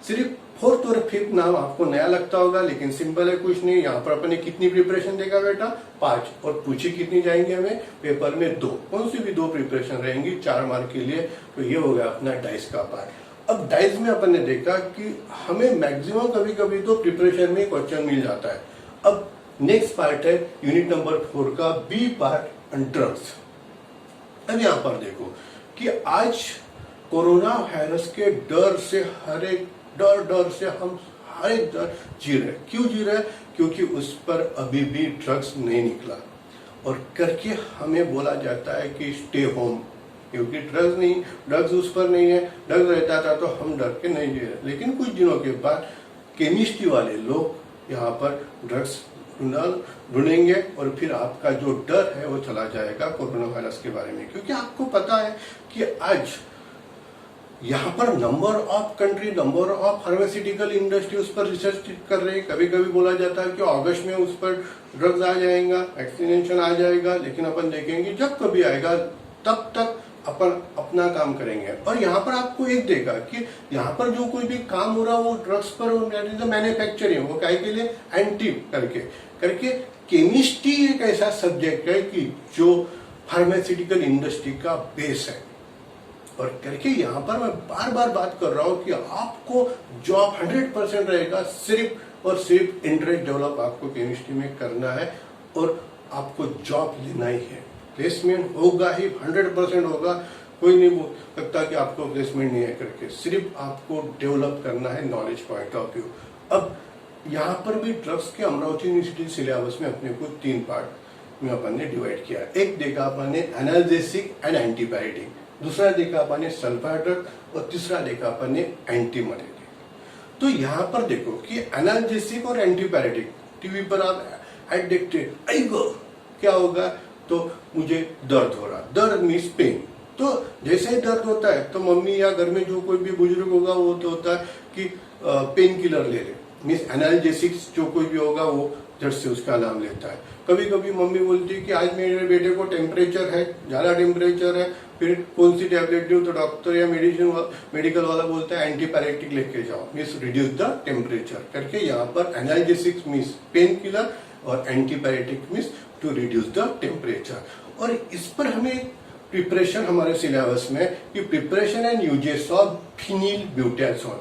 सिर्फ 4th और 5th नाम आपको नया लगता होगा, लेकिन सिंपल है, कुछ नहीं। यहाँ पर अपन ने कितनी प्रिपरेशन देखा बेटा, 5, और पूछी कितनी जाएंगे हमें पेपर में 2। कौन सी भी 2 प्रिपरेशन रहेंगी 4 मार्क के लिए। तो ये हो गया अपना डाइस का पार्ट। अब डाइस में अपन ने देखा कि हमें मैक्सिमम कभी कभी तो प्रिपरेशन में क्वेश्चन मिल जाता है। अब नेक्स्ट पार्ट है यूनिट नंबर 4 का बी पार्ट, ड्रग्स। अब यहाँ पर देखो कि आज कोरोना वायरस के डर से डर से हम हर एक डर जी रहे। क्यों जी रहे? क्योंकि उस पर अभी भी ड्रग्स नहीं निकला, और करके हमें बोला जाता है कि स्टे होम, क्योंकि ड्रग्स उस पर नहीं है। ड्रग्स रहता था तो हम डर के नहीं जी रहे। लेकिन कुछ दिनों के बाद केमिस्ट्री वाले लोग यहाँ पर ड्रग्स ढूंढेंगे, और फिर आपका जो डर है वो चला जाएगा कोरोना वायरस के बारे में। क्योंकि आपको पता है कि आज यहाँ पर number of country, number of pharmaceutical industry उस पर रिसर्च कर रही है। कभी कभी बोला जाता है कि अगस्त में उस पर ड्रग्स आ जाएगा, वैक्सीनेशन आ जाएगा, लेकिन अपन देखेंगे जब कभी आएगा तब तक अपन अपना काम करेंगे। और यहाँ पर आपको एक देखा कि यहाँ पर जो कोई भी काम हो रहा है वो ड्रग्स पर मैन्युफैक्चरिंग, वो क्या के लिए एंटी करके केमिस्ट्री एक ऐसा सब्जेक्ट है कि जो फार्मास्यूटिकल इंडस्ट्री का बेस है। और करके यहाँ पर मैं बार बार बात कर रहा हूँ कि आपको जॉब 100% रहेगा, सिर्फ और सिर्फ इंटरेस्ट डेवलप आपको केमिस्ट्री में करना है, और आपको जॉब लेना ही है। प्लेसमेंट होगा ही, 100% होगा। कोई नहीं बोल सकता कि आपको प्लेसमेंट नहीं है करके, सिर्फ आपको डेवलप करना है नॉलेज पॉइंट ऑफ व्यू। अब यहाँ पर भी ड्रग्स के अमरावती यूनिवर्सिटी सिलेबस में अपने को 3 पार्ट में अपन ने डिवाइड किया। एक देखा अपन ने एनाल्जेसिक एंड एंटीपायरेटिक, दूसरा देखा अपन ने सल्फा ड्रग, और तीसरा देखा अपन ने एंटी मलेरिया। तो यहाँ पर देखो कि एनाल्जेसिक और एंटीपायरेटिक, टीवी पर आप ऐड देखते, क्या होगा, तो मुझे दर्द हो रहा, दर्द मीन्स पेन। तो जैसे ही दर्द होता है तो मम्मी या घर में जो कोई भी बुजुर्ग होगा वो तो होता है कि पेन किलर ले ले, मीन्स एनाल्जेसिक्स जो कोई भी होगा वो झट से उसका नाम लेता है। कभी कभी मम्मी बोलती है कि आज मेरे बेटे को टेम्परेचर है, ज्यादा टेम्परेचर है, फिर कौन सी टैबलेट दूं, तो डॉक्टर या मेडिकल वाला बोलता है एंटीपायरेटिक लेके जाओ, मीन्स रिड्यूस द टेम्परेचर करके। यहाँ पर एनाल्जेसिक्स मीन्स पेन किलर और antipyretic means to reduce the temperature. और इस पर हमें प्रिपरेशन हमारे सिलेबस में कि preparation and uses of phenylbutazone,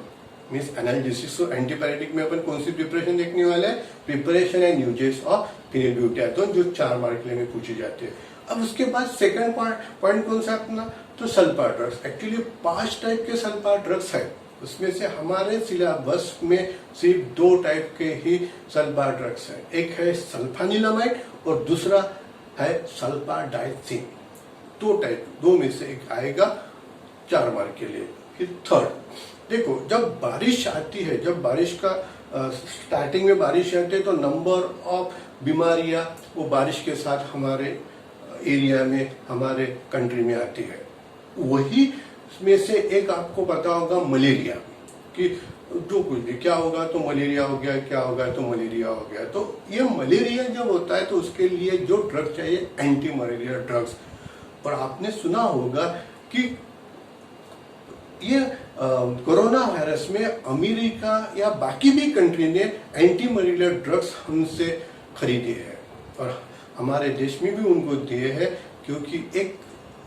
means analgesics और एंटीपायरेटिक में अपन कौन सी प्रिपरेशन देखने वाले हैं, preparation and uses of phenylbutazone, जो 4 मार्क के लिए पूछे जाते हैं। अब उसके बाद सेकंड पॉइंट कौन सा अपना, तो सल्फा ड्रग्स। एक्चुअली 5 टाइप के सल्फा ड्रग्स है, उसमें से हमारे सिलेबस में सिर्फ 2 टाइप के ही सल्फा ड्रग्स है। एक है सल्फानिलमाइड और दूसरा है सल्फाडाइसिन। 2 टाइप, 2 में से एक आएगा 4 मार्क के लिए। फिर थर्ड देखो, जब बारिश आती है, जब बारिश का स्टार्टिंग में बारिश आती है तो नंबर ऑफ बीमारियां वो बारिश के साथ हमारे एरिया में, हमारे कंट्री में आती है। वही में से एक आपको पता होगा मलेरिया, कि जो कुछ भी क्या होगा तो मलेरिया हो गया, क्या होगा तो मलेरिया हो गया। तो ये मलेरिया जब होता है तो उसके लिए जो ड्रग चाहिए एंटी मलेरिया ड्रग्स। और आपने सुना होगा कि ये कोरोना वायरस में अमेरिका या बाकी भी कंट्री ने एंटी मलेरिया ड्रग्स हमसे खरीदे हैं और हमारे देश में भी उनको दिए हैं, क्योंकि एक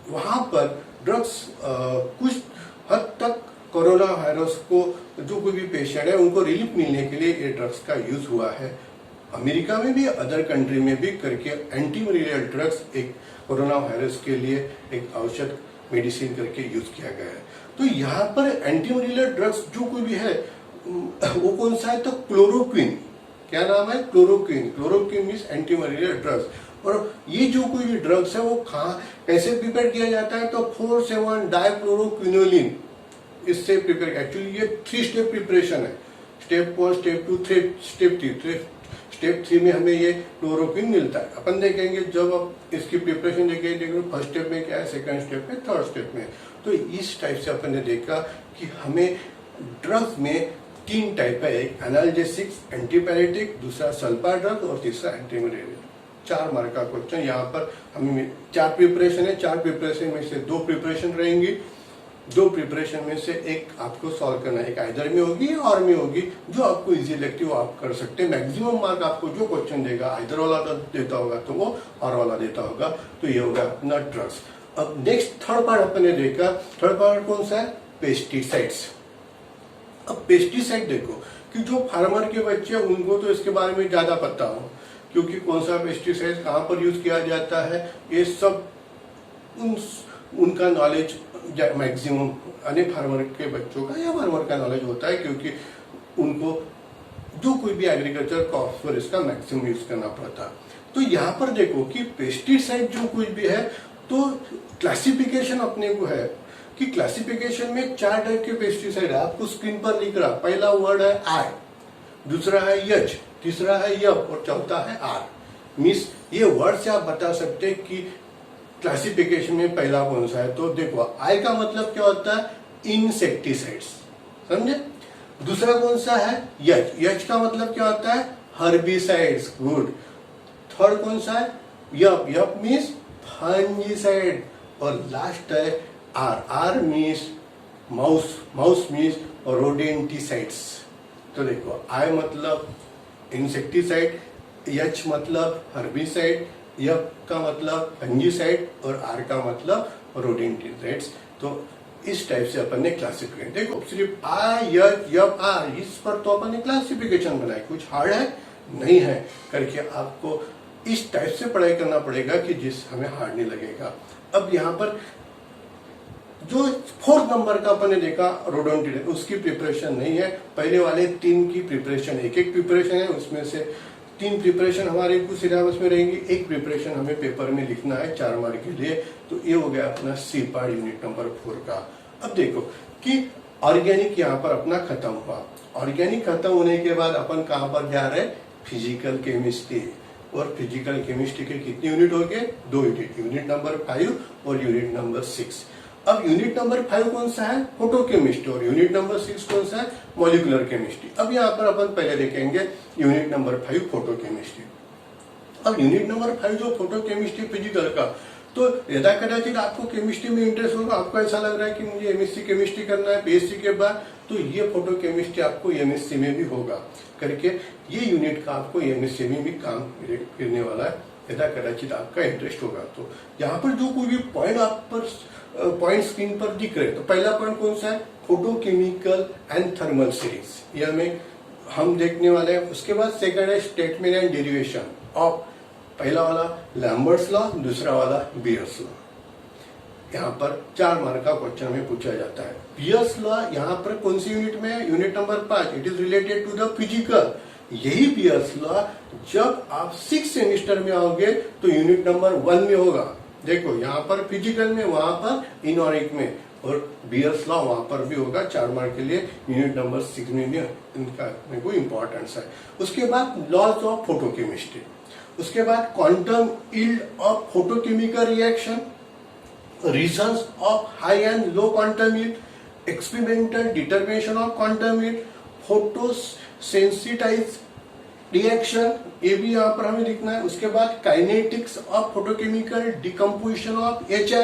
वहाँ पर ड्रग्स कुछ हद तक कोरोना वायरस को जो कोई भी पेशेंट है उनको रिलीफ मिलने के लिए ये ड्रग्स का यूज हुआ है। अमेरिका में भी अदर कंट्री में भी करके एंटी मलेरिया ड्रग्स एक कोरोना वायरस के लिए एक औषध मेडिसिन करके यूज किया गया है। तो यहाँ पर एंटी मलेरिया ड्रग्स जो कोई भी है वो कौन सा है, तो क्लोरोक्विन, क्या नाम है, chloroquine. Chloroquine means anti malaria drugs. और ये जो कोई भी ड्रग्स है वो कैसे प्रिपेयर किया जाता है, तो 4,7 डाइक्लोरोक्विनोलिन इससे प्रिपेयर। एक्चुअली ये 3 स्टेप प्रिपरेशन है, स्टेप 1, स्टेप 2, स्टेप 3। स्टेप 3 में हमें ये क्लोरोक्विन मिलता है। अपन देखेंगे जब आप इसकी प्रिपरेशन देखेंगे, फर्स्ट स्टेप में क्या है, सेकंड स्टेप में, थर्ड स्टेप में। तो इस टाइप से अपन ने देखा कि हमें ड्रग्स में 3 टाइप है, एक एनाल्जेसिक्स, एंटीपैरेटिक, दूसरा सल्फा ड्रग और तीसरा एंटी मलेरिया। 4 मार्क का क्वेश्चन। यहाँ पर हमें 4 प्रिपरेशन है, 4 प्रिपरेशन में से 2 प्रिपरेशन रहेंगी, 2 प्रिपरेशन में से एक आपको सॉल्व करना है, एक आइदर में होगी और में होगी। जो आपको इजी लगती है वो आप कर सकते हैं। मैक्सिमम मार्क आपको जो क्वेश्चन देगा, आइदर वाला देता होगा तो वो और वाला देता होगा, तो ये होगा अपना ड्रग्स। अब नेक्स्ट थर्ड पार्ट अपन ने देखा। थर्ड पार्ट कौन सा है, पेस्टिसाइड्स। अब पेस्टिसाइड देखो कि जो फार्मर के बच्चे उनको तो इसके बारे में ज्यादा पता हो, क्योंकि कौन सा पेस्टिसाइड कहाँ पर यूज किया जाता है, ये सब उनका नॉलेज मैक्सिमम अन्य फार्मर के बच्चों का या फार्मर का नॉलेज होता है, क्योंकि उनको जो कोई भी एग्रीकल्चर क्रॉप्स पर इसका मैक्सिमम यूज करना पड़ता। तो यहाँ पर देखो कि पेस्टिसाइड जो कुछ भी है, तो क्लासिफिकेशन अपने को है कि क्लासिफिकेशन में 4 टाइप के पेस्टिसाइड है, आपको स्क्रीन पर लिख रहा। पहला वर्ड है आई, दूसरा है यच, तीसरा है यप और चौथा है आर। मीन्स ये वर्ड से आप बता सकते हैं कि क्लासिफिकेशन में पहला कौन सा है। तो देखो आई का मतलब क्या होता है, इंसेक्टिसाइड्स, समझे। दूसरा कौन सा है, यच। यच का मतलब क्या होता है, हर्बिसाइड्स, गुड। थर्ड कौन सा है, यप। यप मीन्स फंजीसाइड। और लास्ट है R. R means mouse. Mouse means rodenticides. तो देखो आई मतलब इंसेक्टिसाइड, एच मतलब हर्बिसाइड, यप का मतलब फंजीसाइड और आर का मतलब रोडेंटिसाइड्स। तो इस टाइप से अपन ने क्लासिफिकेशन, देखो सिर्फ आई यच यप आर, इस पर तो अपन ने क्लासिफिकेशन बनाई, कुछ हार्ड है नहीं है करके आपको इस टाइप से पढ़ाई करना पड़ेगा कि जिस हमें हार्ड नहीं लगेगा। अब यहाँ पर जो 4th नंबर का अपन ने देखा रोडोंटिसाइड, उसकी प्रिपरेशन नहीं है। पहले वाले 3 की प्रिपरेशन, एक प्रिपरेशन है, उसमें से 3 प्रिपरेशन हमारे कुछ सिलेबस में रहेंगी, 1 प्रिपरेशन हमें पेपर में लिखना है 4 मार्क के लिए। तो ये हो गया अपना सी पार्ट यूनिट नंबर 4 का। अब देखो कि ऑर्गेनिक यहाँ पर अपना खत्म हुआ। ऑर्गेनिक खत्म होने के बाद अपन कहाँ पर जा रहे हैं, फिजिकल केमिस्ट्री। और फिजिकल केमिस्ट्री के कितने यूनिट हो गए, 2 यूनिट, यूनिट नंबर 5 और यूनिट नंबर 6। अब यूनिट नंबर 5 कौन सा है, फोटोकेमिस्ट्री, और यूनिट नंबर 6 कौन सा है, मॉलिक्यूलर केमिस्ट्री। अब यहाँ पर अपन पहले देखेंगे यूनिट नंबर 5 फोटोकेमिस्ट्री। अब यूनिट नंबर 5 जो फोटोकेमिस्ट्री फिजिकल का, तो यदा कदाचित आपको केमिस्ट्री में इंटरेस्ट होगा, आपको ऐसा लग रहा है कि मुझे एमएससी केमिस्ट्री करना है बीएससी के बाद, तो ये फोटोकेमिस्ट्री आपको एमएससी में भी होगा करके ये यूनिट का आपको एमएससी में भी काम करने वाला है, यदा कदाचित आपका इंटरेस्ट होगा। तो यहाँ पर जो कोई भी पॉइंट आप पर पॉइंट स्क्रीन पर दिख रहे, तो पहला पॉइंट कौन सा है, फोटोकेमिकल एंड थर्मल सीरीज, ये हमें हम देखने वाले हैं। उसके बाद सेकंड है स्टेटमेंट एंड डेरिवेशन ऑफ, पहला वाला लैम्बर्ट्स लॉ, दूसरा वाला बियर्स लॉ। यहाँ पर 4 मार्क का क्वेश्चन में पूछा जाता है। बियर्स लॉ यहाँ पर कौन सी यूनिट में है, unit number 5, it is related to the physical. यही बियर्स लॉ जब आप 6th सेमिस्टर में आओगे तो यूनिट नंबर 1 में होगा। देखो यहाँ पर फिजिकल में, वहां पर इनऑर्गेनिक में, और बियर्स लॉ वहां पर भी होगा 4 मार्क के लिए, यूनिट नंबर 6 में भी इनका मेरे को इंपॉर्टेंस है। उसके बाद लॉज ऑफ फोटोकेमिस्ट्री, उसके बाद quantum yield of photochemical reaction, reasons of high and low quantum yield, experimental determination of quantum yield, photosensitise reaction, ये भी यहाँ पर हमें लिखना है। उसके बाद kinetics of photochemical decomposition of HI,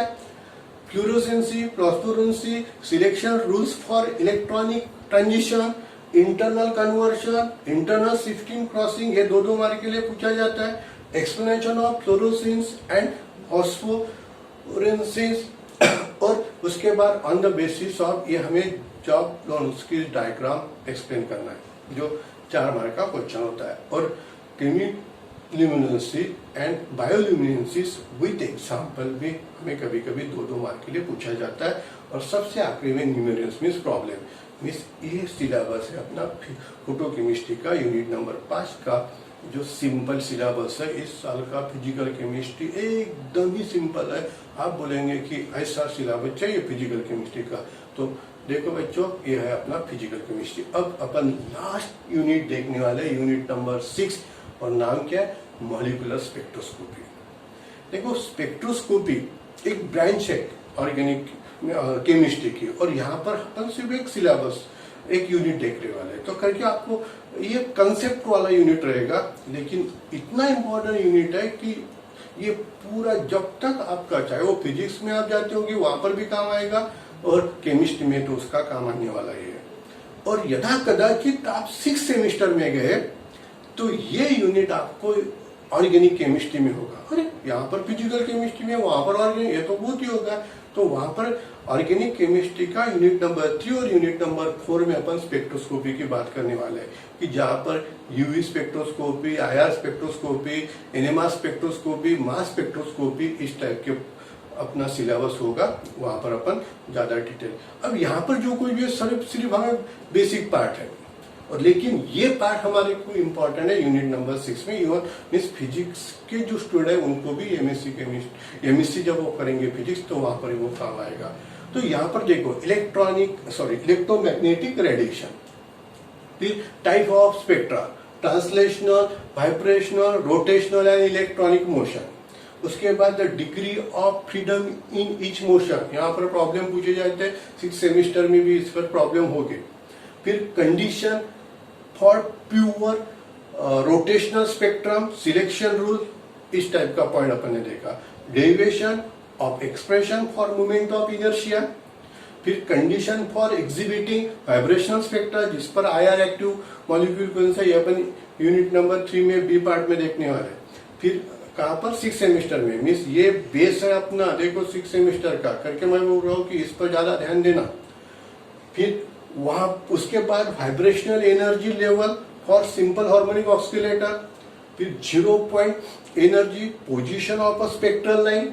fluorescence, phosphorescence, selection rules for electronic transition, internal conversion, internal shifting crossing, ये दो मार्क के लिए पूछा जाता है। Explanation of fluorescence and phosphorescence, और उसके बाद ऑन द बेसिस ऑफ, ये हमें जॉब लोन्स की डायग्राम एक्सप्लेन करना है, जो 4 मार्क का क्वेश्चन होता है। और केमिल्यूमिनेंसी एंड बायोल्यूमिनेंसिस विद एग्जाम्पल भी हमें कभी कभी 2 मार्क के लिए पूछा जाता है। और सबसे आखिरी में न्यूमेरियंस मीन्स प्रॉब्लम, मीन्स ये सिलेबस है अपना फोटोकेमिस्ट्री का यूनिट नंबर 5 का, जो सिंपल सिलेबस है इस साल का। फिजिकल केमिस्ट्री एकदम ही सिंपल है। आप बोलेंगे कि ऐसा सिलेबस चाहिए फिजिकल केमिस्ट्री का, तो देखो बच्चों, ये है अपना फिजिकल केमिस्ट्री। अब अपन लास्ट यूनिट देखने वाले, यूनिट नंबर 6, और नाम क्या है? Molecular spectroscopy. देखो, स्पेक्ट्रोस्कोपी एक ब्रांच है ऑर्गेनिक केमिस्ट्री की, और यहाँ पर अपन सिर्फ एक सिलेबस, एक यूनिट देखने वाले हैं। तो करके आपको ये कंसेप्ट वाला यूनिट रहेगा, लेकिन इतना इम्पोर्टेंट यूनिट है कि ये पूरा जब तक आपका, चाहे वो फिजिक्स में आप जाते होंगे वहां पर भी काम आएगा, और केमिस्ट्री में तो उसका काम आने वाला ही है। और यदा कदाचित आप 6 सेमेस्टर में गए तो ये यूनिट आपको ऑर्गेनिक केमिस्ट्री में होगा। अरे यहाँ पर फिजिकल केमिस्ट्री में, वहां पर ऑर्गेनिक, ये तो बहुत ही होगा। तो वहां पर ऑर्गेनिक केमिस्ट्री का यूनिट नंबर 3 और यूनिट नंबर 4 में अपन स्पेक्ट्रोस्कोपी की बात करने वाले हैं, कि जहां पर UV spectroscopy, IR spectroscopy, NMR spectroscopy, mass spectroscopy, इस टाइप के अपना सिलेबस होगा। वहां पर अपन ज्यादा डिटेल, अब यहाँ पर जो कोई भी सिर्फ हमें बेसिक पार्ट है, और लेकिन ये पार्ट हमारे को इम्पोर्टेंट है यूनिट नंबर 6 में। इवन मीन्स फिजिक्स के जो स्टूडेंट है उनको भी एमएससी जब वो करेंगे फिजिक्स, तो वहां पर वो काम आएगा। तो यहाँ पर देखो, इलेक्ट्रोमैग्नेटिक रेडिएशन, फिर type of spectra, translational, vibrational, rotational and electronic motion. उसके बाद the degree of freedom in each motion, यहाँ पर प्रॉब्लम पूछे जाते हैं, 6 सेमेस्टर में भी इस पर प्रॉब्लम होगी। फिर condition for pure rotational spectrum, selection rule, इस टाइप का पॉइंट अपन ने देखा। Derivation of expression for movement of inertia, फिर condition for exhibiting vibrational spectra, जिस पर आईआर एक्टिव मॉलिक्यूल कौन सा, ये अपन यूनिट नंबर 3 में बी पार्ट में देखने वाले। फिर कहां पर? 6 सेमेस्टर में, मीन्स ये बेस है अपना, देखो 6 सेमेस्टर का करके मैं बोल रहा हूँ कि इस पर ज्यादा ध्यान देना। फिर वहां उसके बाद vibrational energy level for simple harmonic oscillator, फिर 0 point energy, position of a spectral line,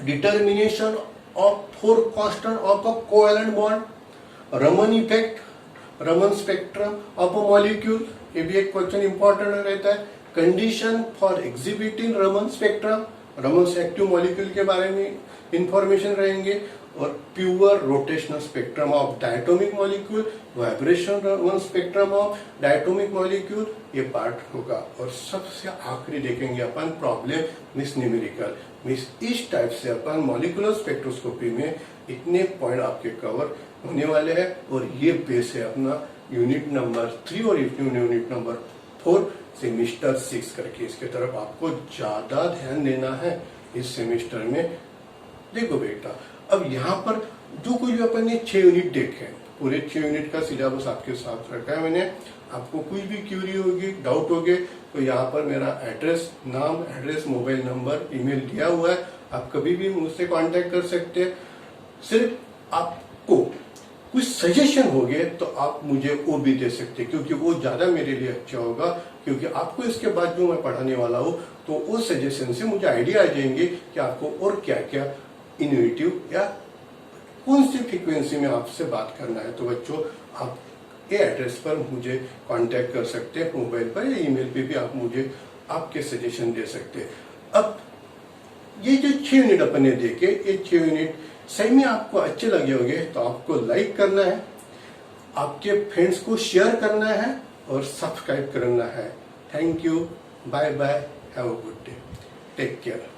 determination of 4 constant of a covalent bond, Raman effect, Raman spectrum of a molecule, ये भी एक क्वेश्चन इंपॉर्टेंट रहता है। Condition for exhibiting Raman spectrum, Raman active molecule के बारे में information रहेंगे। और pure rotational spectrum of diatomic molecule, vibration Raman spectrum of diatomic molecule, ये पार्ट होगा। और सबसे आखिरी देखेंगे अपन प्रॉब्लम मिस न्यूमेरिकल, मिस इस टाइप से अपन मॉलिक्यूलर स्पेक्ट्रोस्कोपी में इतने पॉइंट आपके कवर होने वाले हैं। और ये बेस है अपना यूनिट नंबर 3 और यूनिट नंबर 4 सेमेस्टर 6 करके। इसके तरफ आपको ज्यादा ध्यान देना है इस सेमेस्टर में। देखो बेटा, अब यहाँ पर जो कोई भी अपन ने 6 यूनिट देखे, पूरे 6 यूनिट का सिलेबस आपके साथ रखा है मैंने। आपको कुछ भी क्यूरी होगी, डाउट होगे, तो यहाँ पर मेरा एड्रेस, नाम, एड्रेस, मोबाइल नंबर, ईमेल दिया हुआ है। आप कभी भी मुझसे कांटेक्ट कर सकते हैं। सिर्फ आपको कुछ सजेशन हो गए तो आप मुझे वो भी दे सकते हैं, क्योंकि वो ज्यादा मेरे लिए अच्छा होगा। क्योंकि आपको इसके बाद जो मैं पढ़ाने वाला हूँ, तो वो सजेशन से मुझे आइडिया आ जाएंगे कि आपको और क्या क्या इनोवेटिव या कौन सी फ्रीक्वेंसी में आपसे बात करना है। तो बच्चों, आप ये एड्रेस पर मुझे कांटेक्ट कर सकते हैं, मोबाइल पर या ईमेल पे भी आप मुझे आपके सजेशन दे सकते हैं। अब ये जो 6 यूनिट अपन ने देखे, ये 6 यूनिट सही में आपको अच्छे लगे होंगे, तो आपको लाइक करना है, आपके फ्रेंड्स को शेयर करना है और सब्सक्राइब करना है। Thank you, bye bye, have a good day, take care.